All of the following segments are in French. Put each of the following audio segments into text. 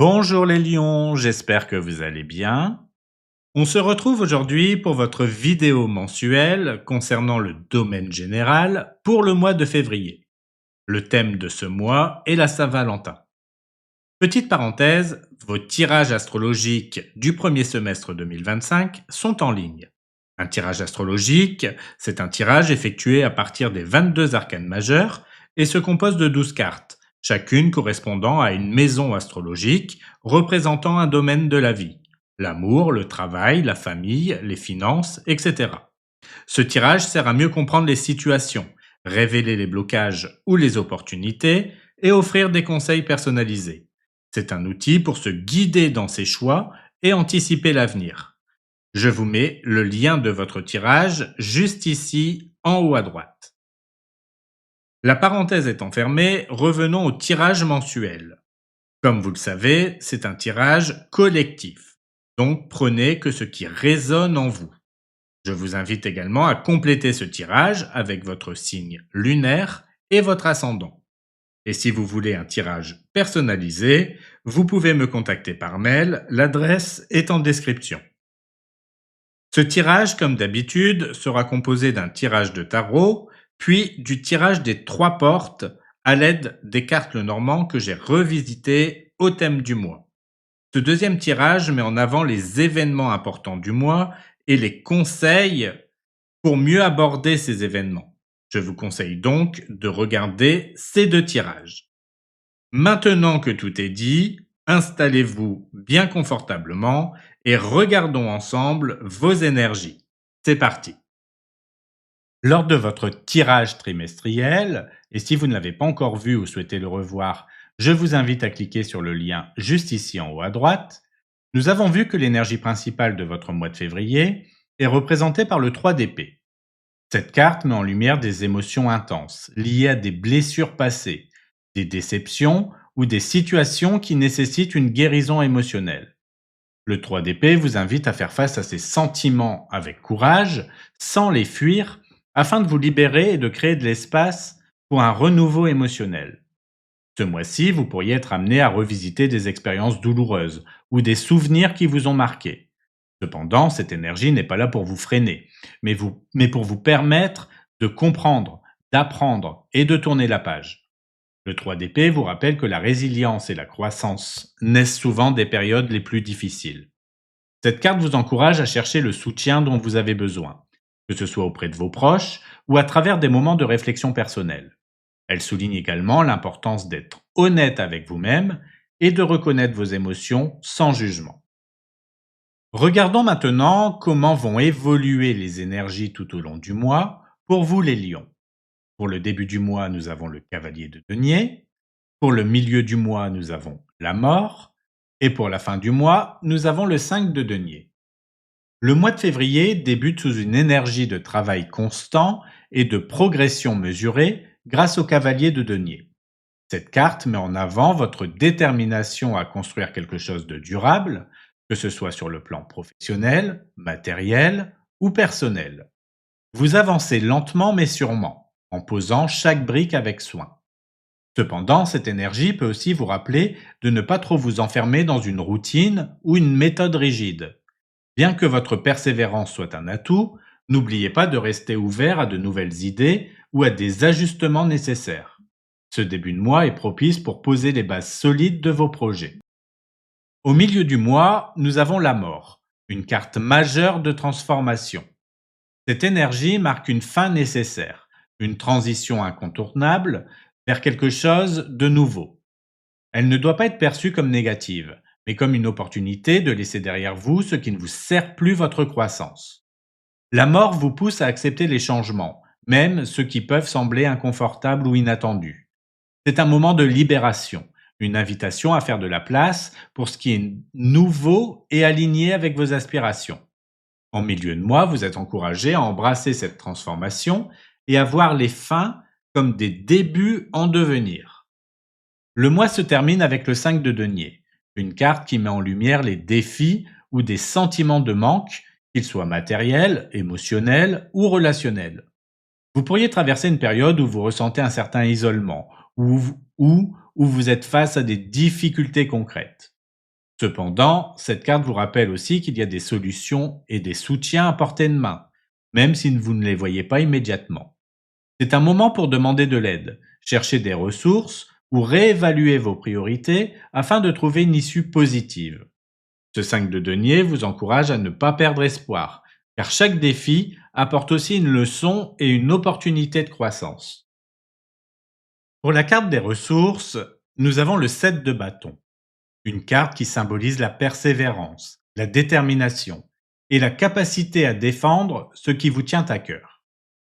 Bonjour les lions, j'espère que vous allez bien. On se retrouve aujourd'hui pour votre vidéo mensuelle concernant le domaine général pour le mois de février. Le thème de ce mois est la Saint-Valentin. Petite parenthèse, vos tirages astrologiques du premier semestre 2025 sont en ligne. Un tirage astrologique, c'est un tirage effectué à partir des 22 arcanes majeures et se compose de 12 cartes, chacune correspondant à une maison astrologique représentant un domaine de la vie. L'amour, le travail, la famille, les finances, etc. Ce tirage sert à mieux comprendre les situations, révéler les blocages ou les opportunités et offrir des conseils personnalisés. C'est un outil pour se guider dans ses choix et anticiper l'avenir. Je vous mets le lien de votre tirage juste ici en haut à droite. La parenthèse étant fermée, revenons au tirage mensuel. Comme vous le savez, c'est un tirage collectif. Donc prenez que ce qui résonne en vous. Je vous invite également à compléter ce tirage avec votre signe lunaire et votre ascendant. Et si vous voulez un tirage personnalisé, vous pouvez me contacter par mail, l'adresse est en description. Ce tirage, comme d'habitude, sera composé d'un tirage de tarot, puis du tirage des 3 portes à l'aide des cartes Lenormand que j'ai revisitées au thème du mois. Ce deuxième tirage met en avant les événements importants du mois et les conseils pour mieux aborder ces événements. Je vous conseille donc de regarder ces 2 tirages. Maintenant que tout est dit, installez-vous bien confortablement et regardons ensemble vos énergies. C'est parti. Lors de votre tirage trimestriel, et si vous ne l'avez pas encore vu ou souhaitez le revoir, je vous invite à cliquer sur le lien juste ici en haut à droite. Nous avons vu que l'énergie principale de votre mois de février est représentée par le 3 d'épée. Cette carte met en lumière des émotions intenses, liées à des blessures passées, des déceptions ou des situations qui nécessitent une guérison émotionnelle. Le 3 d'épée vous invite à faire face à ces sentiments avec courage, sans les fuir, afin de vous libérer et de créer de l'espace pour un renouveau émotionnel. Ce mois-ci, vous pourriez être amené à revisiter des expériences douloureuses ou des souvenirs qui vous ont marqué. Cependant, cette énergie n'est pas là pour vous freiner, mais pour vous permettre de comprendre, d'apprendre et de tourner la page. Le 3 d'épée vous rappelle que la résilience et la croissance naissent souvent des périodes les plus difficiles. Cette carte vous encourage à chercher le soutien dont vous avez besoin, que ce soit auprès de vos proches ou à travers des moments de réflexion personnelle. Elle souligne également l'importance d'être honnête avec vous-même et de reconnaître vos émotions sans jugement. Regardons maintenant comment vont évoluer les énergies tout au long du mois pour vous les lions. Pour le début du mois, nous avons le cavalier de denier. Pour le milieu du mois, nous avons la mort. Et pour la fin du mois, nous avons le 5 de denier. Le mois de février débute sous une énergie de travail constant et de progression mesurée grâce au cavalier de denier. Cette carte met en avant votre détermination à construire quelque chose de durable, que ce soit sur le plan professionnel, matériel ou personnel. Vous avancez lentement mais sûrement, en posant chaque brique avec soin. Cependant, cette énergie peut aussi vous rappeler de ne pas trop vous enfermer dans une routine ou une méthode rigide. Bien que votre persévérance soit un atout, n'oubliez pas de rester ouvert à de nouvelles idées ou à des ajustements nécessaires. Ce début de mois est propice pour poser les bases solides de vos projets. Au milieu du mois, nous avons la mort, une carte majeure de transformation. Cette énergie marque une fin nécessaire, une transition incontournable vers quelque chose de nouveau. Elle ne doit pas être perçue comme négative, mais comme une opportunité de laisser derrière vous ce qui ne vous sert plus votre croissance. La mort vous pousse à accepter les changements, même ceux qui peuvent sembler inconfortables ou inattendus. C'est un moment de libération, une invitation à faire de la place pour ce qui est nouveau et aligné avec vos aspirations. En milieu de mois, vous êtes encouragé à embrasser cette transformation et à voir les fins comme des débuts en devenir. Le mois se termine avec le 5 de denier, une carte qui met en lumière les défis ou des sentiments de manque, qu'ils soient matériels, émotionnels ou relationnels. Vous pourriez traverser une période où vous ressentez un certain isolement ou où vous êtes face à des difficultés concrètes. Cependant, cette carte vous rappelle aussi qu'il y a des solutions et des soutiens à portée de main, même si vous ne les voyez pas immédiatement. C'est un moment pour demander de l'aide, chercher des ressources ou réévaluer vos priorités afin de trouver une issue positive. Ce 5 de denier vous encourage à ne pas perdre espoir, car chaque défi apporte aussi une leçon et une opportunité de croissance. Pour la carte des ressources, nous avons le 7 de bâton, une carte qui symbolise la persévérance, la détermination et la capacité à défendre ce qui vous tient à cœur.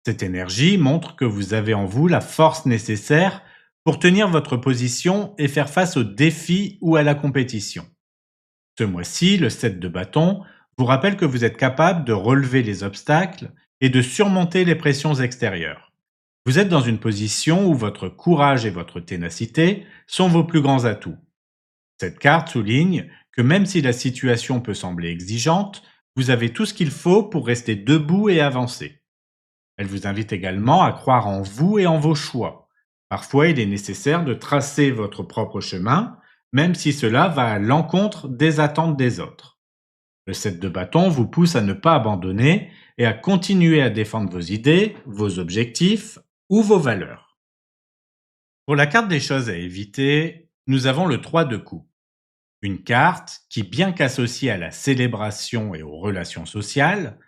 Cette énergie montre que vous avez en vous la force nécessaire pour tenir votre position et faire face aux défis ou à la compétition. Ce mois-ci, le 7 de bâton vous rappelle que vous êtes capable de relever les obstacles et de surmonter les pressions extérieures. Vous êtes dans une position où votre courage et votre ténacité sont vos plus grands atouts. Cette carte souligne que même si la situation peut sembler exigeante, vous avez tout ce qu'il faut pour rester debout et avancer. Elle vous invite également à croire en vous et en vos choix. Parfois, il est nécessaire de tracer votre propre chemin, même si cela va à l'encontre des attentes des autres. Le 7 de bâton vous pousse à ne pas abandonner et à continuer à défendre vos idées, vos objectifs ou vos valeurs. Pour la carte des choses à éviter, nous avons le 3 de coupe. Une carte qui, bien qu'associée à la célébration et aux relations sociales,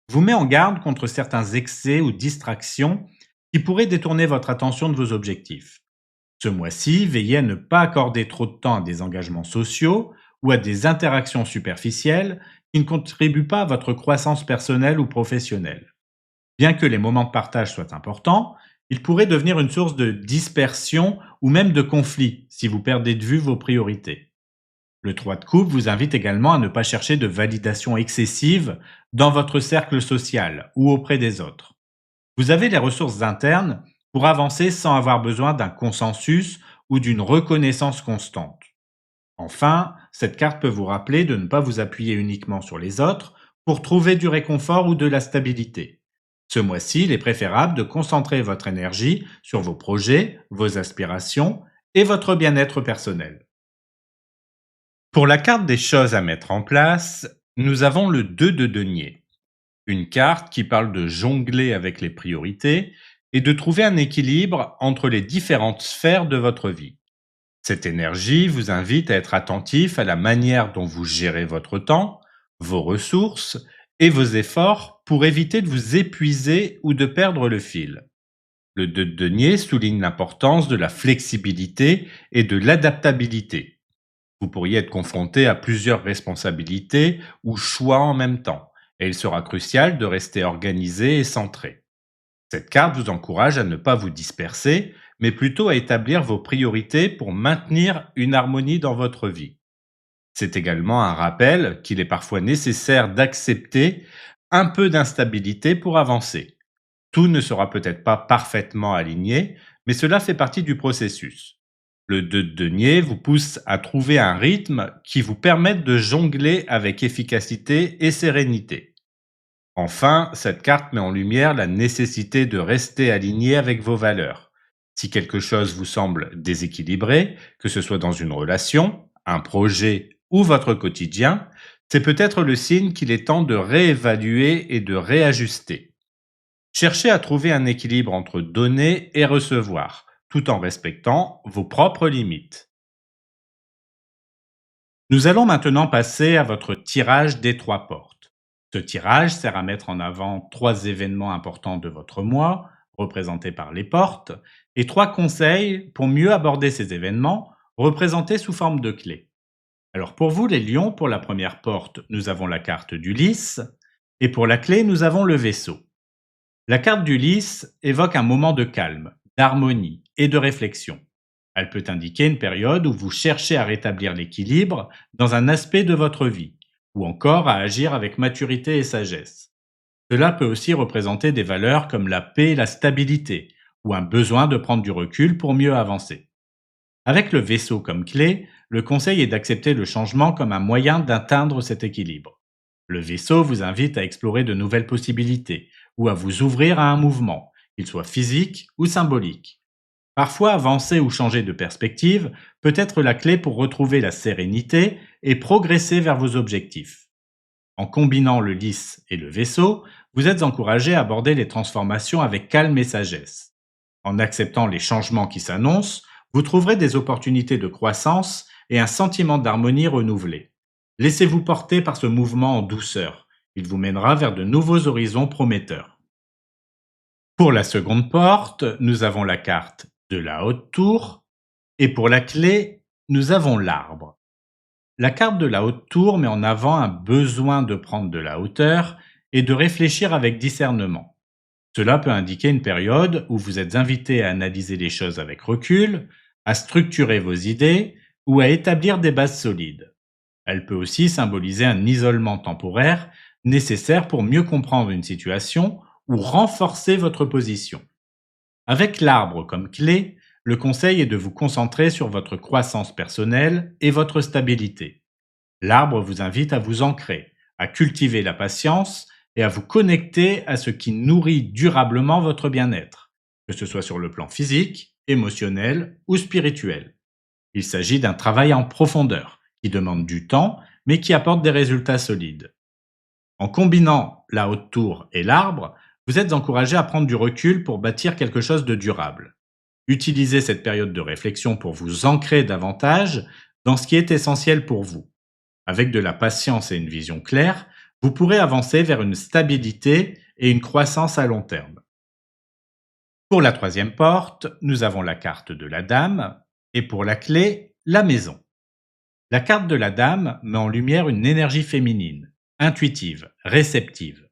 vous met en garde contre certains excès ou distractions qui pourraient détourner votre attention de vos objectifs. Ce mois-ci, veillez à ne pas accorder trop de temps à des engagements sociaux ou à des interactions superficielles qui ne contribuent pas à votre croissance personnelle ou professionnelle. Bien que les moments de partage soient importants, ils pourraient devenir une source de dispersion ou même de conflit si vous perdez de vue vos priorités. Le 3 de coupe vous invite également à ne pas chercher de validation excessive dans votre cercle social ou auprès des autres. Vous avez les ressources internes pour avancer sans avoir besoin d'un consensus ou d'une reconnaissance constante. Enfin, cette carte peut vous rappeler de ne pas vous appuyer uniquement sur les autres pour trouver du réconfort ou de la stabilité. Ce mois-ci, il est préférable de concentrer votre énergie sur vos projets, vos aspirations et votre bien-être personnel. Pour la carte des choses à mettre en place, nous avons le 2 de denier, une carte qui parle de jongler avec les priorités et de trouver un équilibre entre les différentes sphères de votre vie. Cette énergie vous invite à être attentif à la manière dont vous gérez votre temps, vos ressources et vos efforts pour éviter de vous épuiser ou de perdre le fil. Le 2 de denier souligne l'importance de la flexibilité et de l'adaptabilité. Vous pourriez être confronté à plusieurs responsabilités ou choix en même temps, et il sera crucial de rester organisé et centré. Cette carte vous encourage à ne pas vous disperser, mais plutôt à établir vos priorités pour maintenir une harmonie dans votre vie. C'est également un rappel qu'il est parfois nécessaire d'accepter un peu d'instabilité pour avancer. Tout ne sera peut-être pas parfaitement aligné, mais cela fait partie du processus. Le 2 de denier vous pousse à trouver un rythme qui vous permette de jongler avec efficacité et sérénité. Enfin, cette carte met en lumière la nécessité de rester aligné avec vos valeurs. Si quelque chose vous semble déséquilibré, que ce soit dans une relation, un projet ou votre quotidien, c'est peut-être le signe qu'il est temps de réévaluer et de réajuster. Cherchez à trouver un équilibre entre donner et recevoir, tout en respectant vos propres limites. Nous allons maintenant passer à votre tirage des 3 portes. Ce tirage sert à mettre en avant 3 événements importants de votre mois, représentés par les portes, et 3 conseils pour mieux aborder ces événements, représentés sous forme de clés. Alors pour vous les lions, pour la première porte, nous avons la carte d'Ulysse, et pour la clé, nous avons le vaisseau. La carte d'Ulysse évoque un moment de calme, d'harmonie et de réflexion. Elle peut indiquer une période où vous cherchez à rétablir l'équilibre dans un aspect de votre vie, ou encore à agir avec maturité et sagesse. Cela peut aussi représenter des valeurs comme la paix et la stabilité, ou un besoin de prendre du recul pour mieux avancer. Avec le vaisseau comme clé, le conseil est d'accepter le changement comme un moyen d'atteindre cet équilibre. Le vaisseau vous invite à explorer de nouvelles possibilités ou à vous ouvrir à un mouvement, qu'il soit physique ou symbolique. Parfois, avancer ou changer de perspective peut être la clé pour retrouver la sérénité et progresser vers vos objectifs. En combinant le lys et le vaisseau, vous êtes encouragé à aborder les transformations avec calme et sagesse. En acceptant les changements qui s'annoncent, vous trouverez des opportunités de croissance et un sentiment d'harmonie renouvelé. Laissez-vous porter par ce mouvement en douceur. Il vous mènera vers de nouveaux horizons prometteurs. Pour la seconde porte, nous avons la carte de la haute tour et pour la clé, nous avons l'arbre. La carte de la haute tour met en avant un besoin de prendre de la hauteur et de réfléchir avec discernement. Cela peut indiquer une période où vous êtes invité à analyser les choses avec recul, à structurer vos idées ou à établir des bases solides. Elle peut aussi symboliser un isolement temporaire nécessaire pour mieux comprendre une situation ou renforcer votre position. Avec l'arbre comme clé, le conseil est de vous concentrer sur votre croissance personnelle et votre stabilité. L'arbre vous invite à vous ancrer, à cultiver la patience et à vous connecter à ce qui nourrit durablement votre bien-être, que ce soit sur le plan physique, émotionnel ou spirituel. Il s'agit d'un travail en profondeur qui demande du temps mais qui apporte des résultats solides. En combinant la haute tour et l'arbre, vous êtes encouragé à prendre du recul pour bâtir quelque chose de durable. Utilisez cette période de réflexion pour vous ancrer davantage dans ce qui est essentiel pour vous. Avec de la patience et une vision claire, vous pourrez avancer vers une stabilité et une croissance à long terme. Pour la troisième porte, nous avons la carte de la dame et pour la clé, la maison. La carte de la dame met en lumière une énergie féminine, intuitive, réceptive.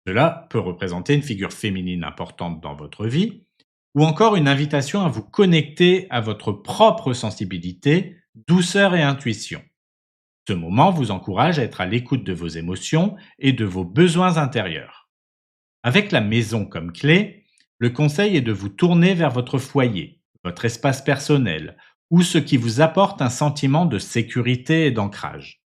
Cela peut représenter une figure féminine importante dans votre vie ou encore une invitation à vous connecter à votre propre sensibilité, douceur et intuition. Ce moment vous encourage à être à l'écoute de vos émotions et de vos besoins intérieurs. Avec la maison comme clé, le conseil est de vous tourner vers votre foyer, votre espace personnel, ou ce qui vous apporte un sentiment de sécurité et d'ancrage.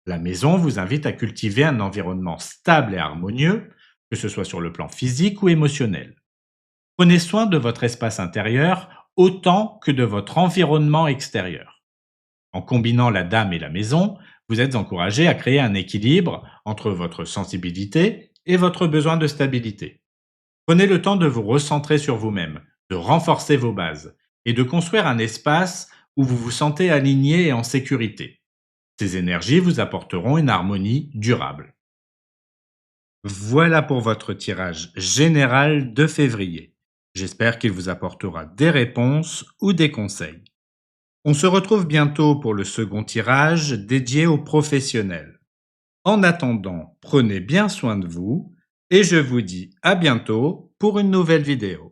La maison vous invite à cultiver un environnement stable et harmonieux, que ce soit sur le plan physique ou émotionnel. Prenez soin de votre espace intérieur autant que de votre environnement extérieur. En combinant la dame et la maison, vous êtes encouragé à créer un équilibre entre votre sensibilité et votre besoin de stabilité. Prenez le temps de vous recentrer sur vous-même, de renforcer vos bases et de construire un espace où vous vous sentez aligné et en sécurité. Ces énergies vous apporteront une harmonie durable. Voilà pour votre tirage général de février. J'espère qu'il vous apportera des réponses ou des conseils. On se retrouve bientôt pour le second tirage dédié aux professionnels. En attendant, prenez bien soin de vous et je vous dis à bientôt pour une nouvelle vidéo.